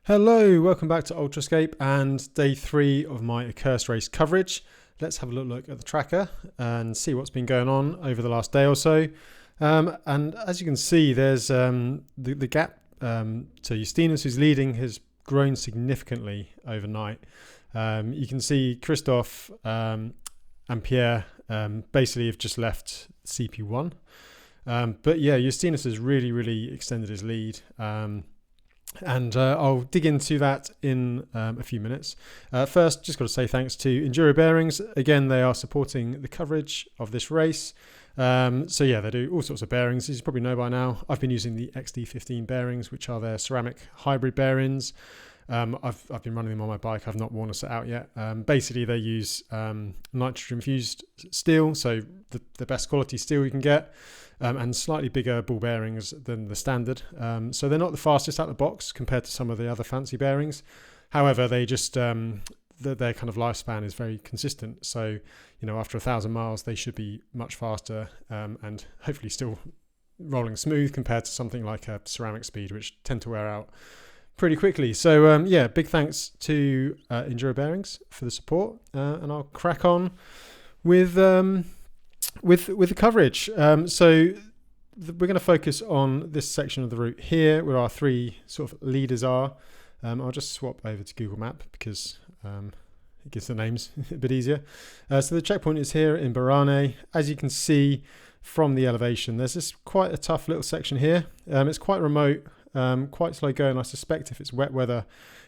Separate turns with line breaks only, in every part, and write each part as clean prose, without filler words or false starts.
Hello, welcome back to Ultrascape and day 3 of my Accursed Race coverage. Let's have a look at the tracker and see what's been going on over the last day or so. And as you can see, there's the gap to Justinus, who's leading, has grown significantly overnight. You can see Christoph and Pierre basically have just left CP1. But yeah, Justinus has really extended his lead. And I'll dig into that in a few minutes. First, just got to say thanks to Enduro Bearings. Again, they are supporting the coverage of this race. So yeah, they do all sorts of bearings. As you probably know by now, I've been using the XD15 bearings, which are their ceramic hybrid bearings. I've been running them on my bike. I've not worn a set out yet. Basically, they use nitrogen infused steel, so the best quality steel you can get. And slightly bigger ball bearings than the standard. So they're not the fastest out of the box compared to some of the other fancy bearings. However, they just their kind of lifespan is very consistent. So, you know, after 1,000 miles, they should be much faster and hopefully still rolling smooth compared to something like a ceramic speed, which tend to wear out pretty quickly. So yeah, big thanks to Enduro Bearings for the support, and I'll crack on with the coverage. So we're going to focus on this section of the route here where our three sort of leaders are. I'll just swap over to Google Map because it gives the names a bit easier. So the checkpoint is here in Barane. As you can see from the elevation, there's this quite a tough little section here. It's quite remote, quite slow going. I suspect if it's wet weather,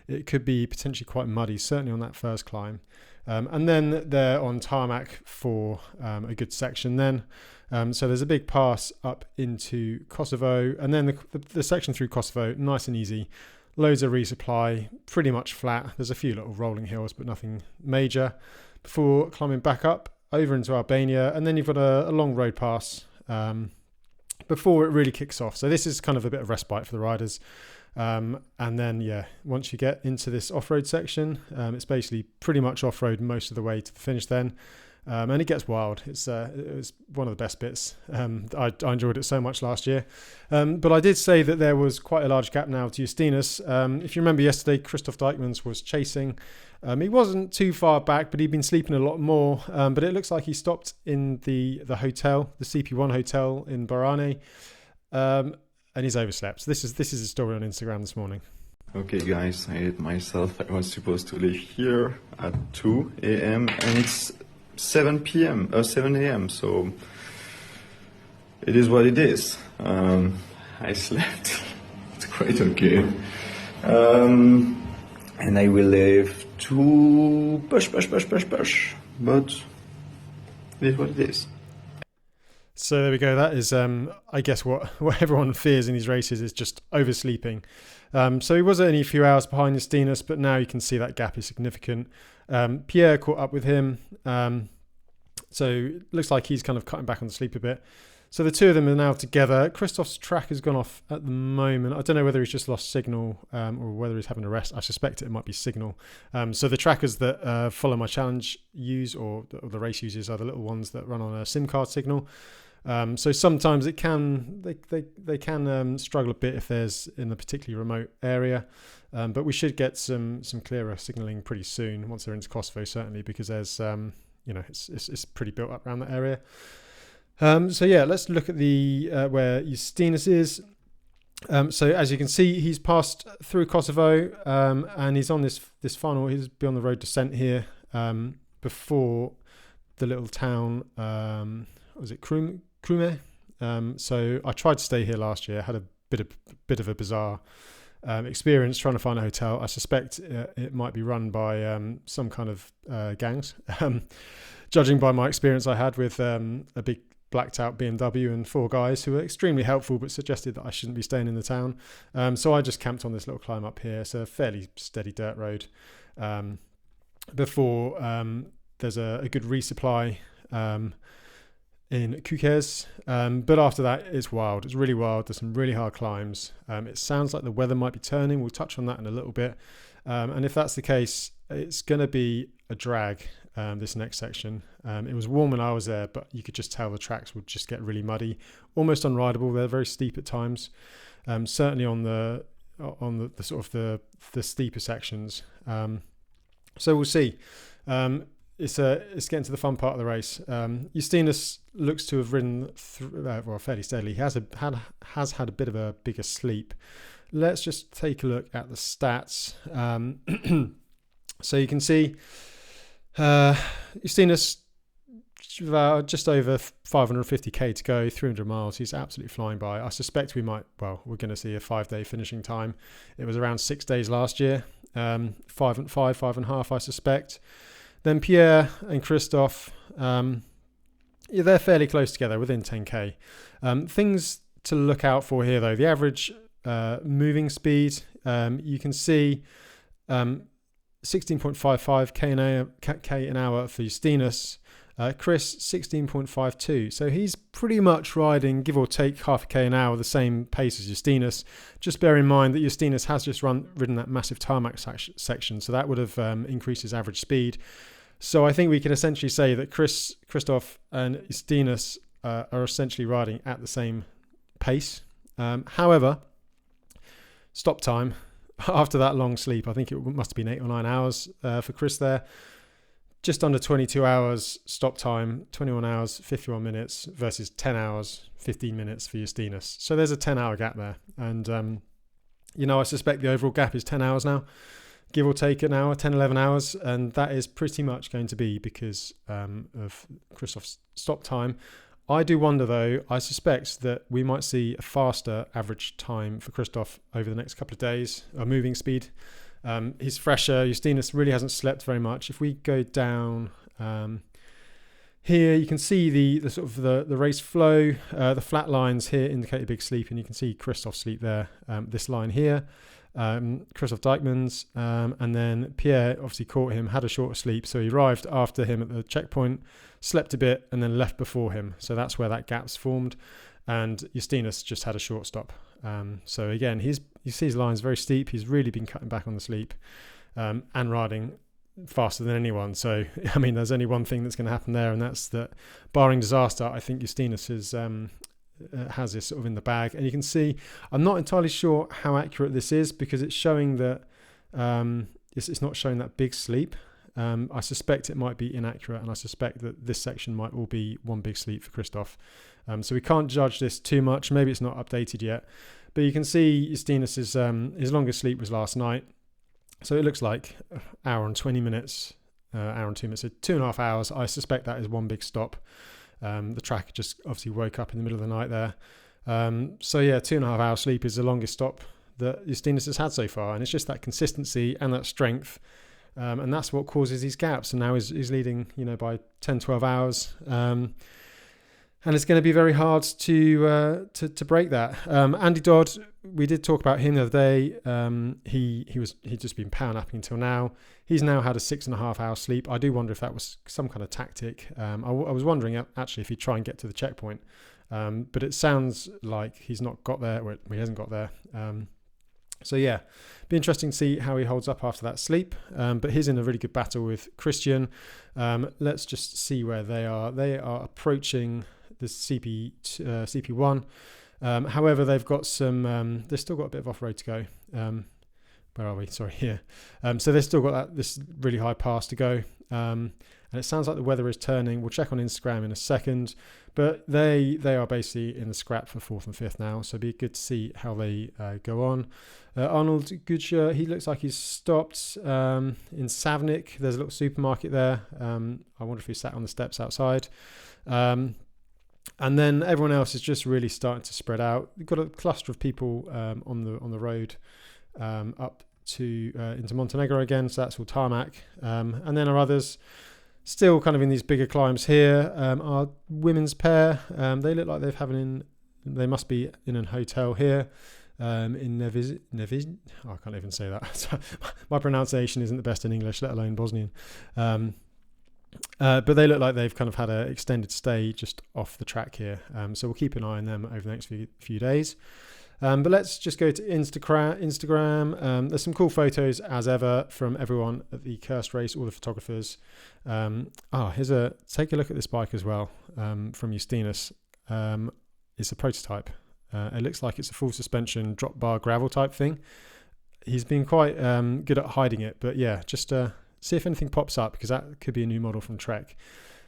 it could be potentially quite muddy, certainly on that first climb. And then they're on tarmac for a good section then. So there's a big pass up into Kosovo, and then the section through Kosovo, nice and easy. Loads of resupply, pretty much flat. There's a few little rolling hills, but nothing major. Before climbing back up over into Albania, and then you've got a long road pass before it really kicks off. So this is kind of a bit of respite for the riders. And then, yeah, once you get into this off-road section, it's basically pretty much off-road most of the way to the finish then. And it gets wild. It was one of the best bits. I enjoyed it so much last year. But I did say that there was quite a large gap now to Justinus. If you remember yesterday, Christoph Dijkmans was chasing. He wasn't too far back, but he'd been sleeping a lot more. But it looks like he stopped in the hotel, the CP1 hotel in Barane. And he's overslept. So this is a story on Instagram this morning.
Okay guys, I hit myself. I was supposed to leave here at 2 a.m. and it's 7 p.m. or 7 a.m. So it is what it is. I slept. It's quite okay. And I will leave to push. But it is what it is.
So there we go. That is, I guess, what everyone fears in these races is just oversleeping. So he was only a few hours behind Justinus, but now you can see that gap is significant. Pierre caught up with him. So it looks like he's kind of cutting back on the sleep a bit. So the two of them are now together. Christoph's track has gone off at the moment. I don't know whether he's just lost signal or whether he's having a rest. I suspect it might be signal. So the trackers that follow my challenge use or the race uses are the little ones that run on a SIM card signal. So sometimes it can they can struggle a bit if there's in a particularly remote area, but we should get some clearer signalling pretty soon once they're into Kosovo, certainly, because there's it's pretty built up around that area. So yeah, let's look at the where Justinus is. So as you can see, he's passed through Kosovo and he's on this final. He's been on the road descent here before the little town. Was it Krume? So I tried to stay here last year. Had a bit of a bizarre experience trying to find a hotel. I suspect it might be run by some kind of gangs. Judging by my experience I had with a big blacked out BMW and 4 guys who were extremely helpful but suggested that I shouldn't be staying in the town. So I just camped on this little climb up here. It's a fairly steady dirt road. Before there's a good resupply in Kukes, but after that it's wild. It's really wild. There's some really hard climbs. It sounds like the weather might be turning. We'll touch on that in a little bit, and if that's the case, it's going to be a drag, this next section. It was warm when I was there, but you could just tell the tracks would just get really muddy, almost unrideable. They're very steep at times, certainly on the on the sort of the steeper sections. So we'll see. It's getting to the fun part of the race. Justinus looks to have ridden fairly steadily. He has had a bit of a bigger sleep. Let's just take a look at the stats. So you can see Justinus just over 550k to go, 300 miles. He's absolutely flying by. I suspect we're going to see a 5-day finishing time. It was around 6 days last year. 5.5, I suspect. Then Pierre and Christophe, they're fairly close together, within 10k. Things to look out for here, though. The average moving speed, you can see 16.55 k an hour for Justinus. Chris, 16.52. So he's pretty much riding, give or take, half a k an hour, the same pace as Justinus. Just bear in mind that Justinus has just ridden that massive tarmac section, so that would have increased his average speed. So I think we can essentially say that Christophe and Justinus are essentially riding at the same pace. However, stop time after that long sleep, I think it must have been 8 or 9 hours for Chris there. Just under 22 hours stop time, 21 hours, 51 minutes versus 10 hours, 15 minutes for Justinus. So there's a 10-hour gap there. And, I suspect the overall gap is 10 hours now, give or take an hour, 10, 11 hours. And that is pretty much going to be because of Christophe's stop time. I do wonder, though, I suspect that we might see a faster average time for Christophe over the next couple of days, a moving speed. He's fresher. Justinus really hasn't slept very much. If we go down here, you can see the sort of the race flow. The flat lines here indicate a big sleep, and you can see Christophe's sleep there. This line here, Christophe Dijkman's, and then Pierre obviously caught him, had a shorter sleep, so he arrived after him at the checkpoint, slept a bit, and then left before him. So that's where that gap's formed. And Justinus just had a short stop. So again, you see his line's very steep. He's really been cutting back on the sleep and riding faster than anyone. So, I mean, there's only one thing that's going to happen there, and that's that, barring disaster, I think Justinus has this sort of in the bag. And you can see, I'm not entirely sure how accurate this is because it's showing that it's not showing that big sleep. I suspect it might be inaccurate, and I suspect that this section might all be one big sleep for Christophe. So we can't judge this too much. Maybe it's not updated yet. But you can see Justinus's his longest sleep was last night. So it looks like an hour and 20 minutes, hour and 2 minutes, so 2.5 hours. I suspect that is one big stop. The track just obviously woke up in the middle of the night there. So yeah, 2.5 hour sleep is the longest stop that Justinus has had so far. And it's just that consistency and that strength. And that's what causes these gaps. And now he's leading, by 10, 12 hours. And it's going to be very hard to break that. Andy Dodd, we did talk about him the other day. He'd just been power napping until now. He's now had a 6.5 hour sleep. I do wonder if that was some kind of tactic. I was wondering actually if he'd try and get to the checkpoint. But it sounds like he's not got there. Well, he hasn't got there. So yeah, be interesting to see how he holds up after that sleep. But he's in a really good battle with Christian. Let's just see where they are. They are approaching the CP1. However, they've got they've still got a bit of off-road to go. Where are we? Sorry, here. So they've still got this really high pass to go. And it sounds like the weather is turning. We'll check on Instagram in a second. But they are basically in the scrap for 4th and 5th now. So it'd be good to see how they go on. Arnold Gudscher, he looks like he's stopped in Savnik. There's a little supermarket there. I wonder if he sat on the steps outside. And then everyone else is just really starting to spread out. We've got a cluster of people on the road up to into Montenegro again, so that's all tarmac. And then our others still kind of in these bigger climbs here. Our women's pair, they look like they must be in a hotel here in Nevis. Oh, I can't even say that. My pronunciation isn't the best in English, let alone Bosnian. But they look like they've kind of had an extended stay just off the track here. So we'll keep an eye on them over the next few days. But let's just go to Instagram. There's some cool photos as ever from everyone at the Accursed Race, all the photographers. Take a look at this bike as well from Justinus. It's a prototype. It looks like it's a full suspension drop bar gravel type thing. He's been quite good at hiding it, but yeah, just see if anything pops up, because that could be a new model from Trek.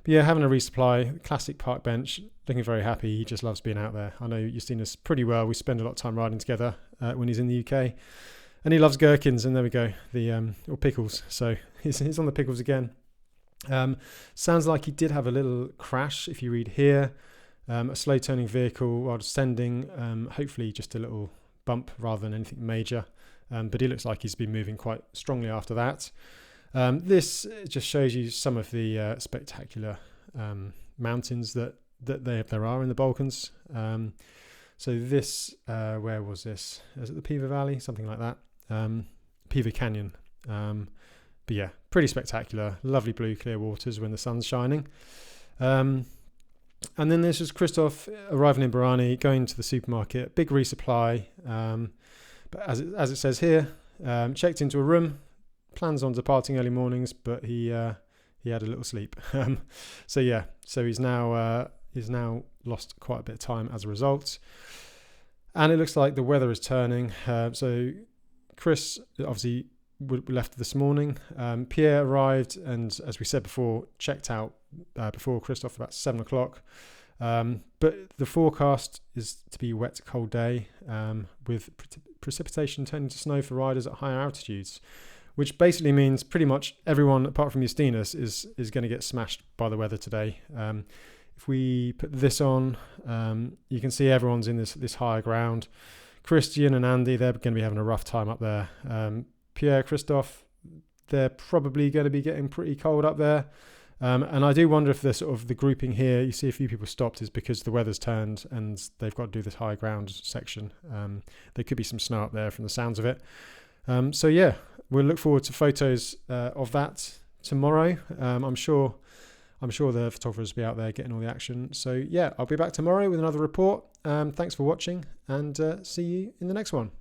But yeah, having a resupply, classic park bench, looking very happy. He just loves being out there. I know you've seen us pretty well. We spend a lot of time riding together when he's in the UK. And he loves gherkins, and there we go, or pickles. So he's on the pickles again. Sounds like he did have a little crash, if you read here. A slow turning vehicle while descending, hopefully just a little bump rather than anything major. But he looks like he's been moving quite strongly after that. This just shows you some of the spectacular mountains that there are in the Balkans. So this, where was this? Is it the Piva Valley? Something like that. Piva Canyon. But yeah, pretty spectacular. Lovely blue clear waters when the sun's shining. And then this was Christoph arriving in Barani, going to the supermarket, big resupply. But as it says here, checked into a room, plans on departing early mornings, but he had a little sleep. So yeah, so he's now lost quite a bit of time as a result. And it looks like the weather is turning. So Chris obviously left this morning. Pierre arrived and, as we said before, checked out before Christoph about 7 o'clock. But the forecast is to be a wet, cold day with precipitation turning to snow for riders at higher altitudes, which basically means pretty much everyone apart from Justinas is going to get smashed by the weather today. If we put this on, you can see everyone's in this higher ground. Christian and Andy, they're going to be having a rough time up there. Pierre, Christoph, they're probably going to be getting pretty cold up there. And I do wonder if the grouping here, you see a few people stopped, is because the weather's turned and they've got to do this high ground section. There could be some snow up there from the sounds of it. So yeah, we'll look forward to photos of that tomorrow. I'm sure the photographers will be out there getting all the action. So yeah, I'll be back tomorrow with another report. Thanks for watching, and see you in the next one.